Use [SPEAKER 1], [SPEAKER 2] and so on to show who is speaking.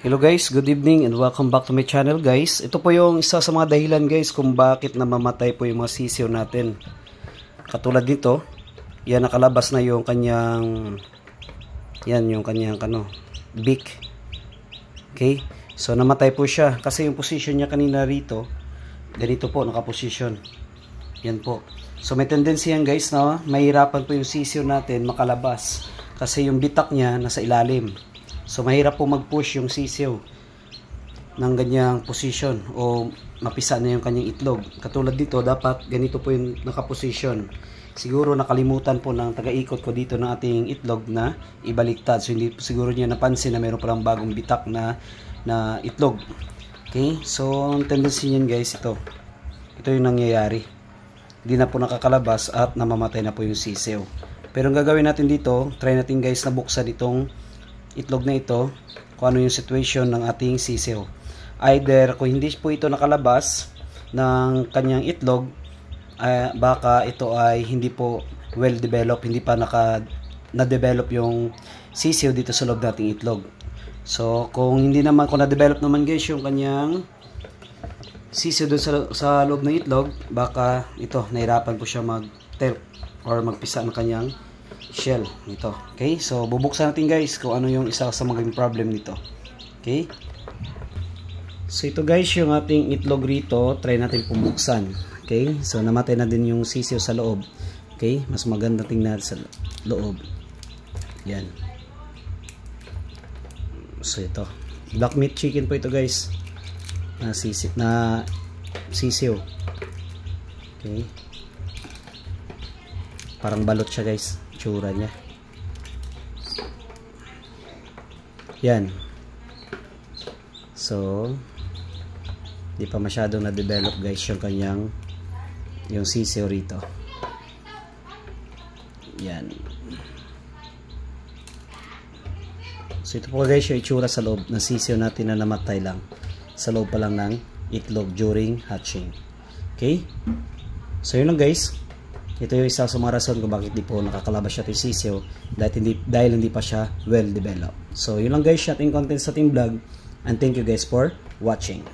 [SPEAKER 1] Hello guys, good evening and welcome back to my channel guys. Ito po yung isa sa mga dahilan guys kung bakit namamatay po yung mga sisiw natin. Katulad nito, yan nakalabas na yung kanyang beak. Okay? So namatay po siya kasi yung position niya kanina rito, ganito po nakaposition. Yan po. So may tendency yan guys na mahirapan po yung sisiw natin makalabas kasi yung bitak niya nasa ilalim. So mahirap po mag-push yung sisiw ng ganyang position o mapisa na yung kanyang itlog. Katulad dito, dapat ganito po yung nakaposition. Siguro nakalimutan po ng taga-ikot ko dito ng ating itlog na ibaliktad. So hindi po siguro niya napansin na meron palang bagong bitak na itlog. Okay? So ang tendency niyan guys, ito yung nangyayari. Hindi na po nakakalabas at namamatay na po yung sisiw. Pero ang gagawin natin dito, try natin guys na buksan itong itlog na ito kung ano yung situation ng ating sisiw. Either kung hindi po ito nakalabas ng kanyang itlog, baka ito ay hindi po well developed, hindi pa na-develop yung sisiw dito sa loob nating itlog. So kung hindi naman, kung na-develop naman guys yung kanyang sisiw doon sa loob ng itlog, baka ito nahirapan po siya mag-tilt or magpisa ng kanyang shell nito. Okay, so bubuksan natin guys kung ano yung isa sa maging problem nito. Okay, so ito guys yung ating itlog rito, try natin pumuksan. Okay, so namatay na din yung sisiw sa loob. Okay, mas maganda tingnan sa loob. Yan, so ito black meat chicken po ito guys, na sisiw. Okay, parang balot siya guys tsura niya. Yan. So di pa masyadong na-develop guys yung sisiw rito. Yan. So ito po guys yung itsura sa loob ng sisiw natin na namatay lang sa loob pa lang ng itlog during hatching. Okay, so yun lang guys. Ito yung isa sa mga rason kung bakit di po nakakalabas siya yung sisiw, dahil hindi pa siya well developed. So yun lang guys, ating content sa ating vlog, and thank you guys for watching.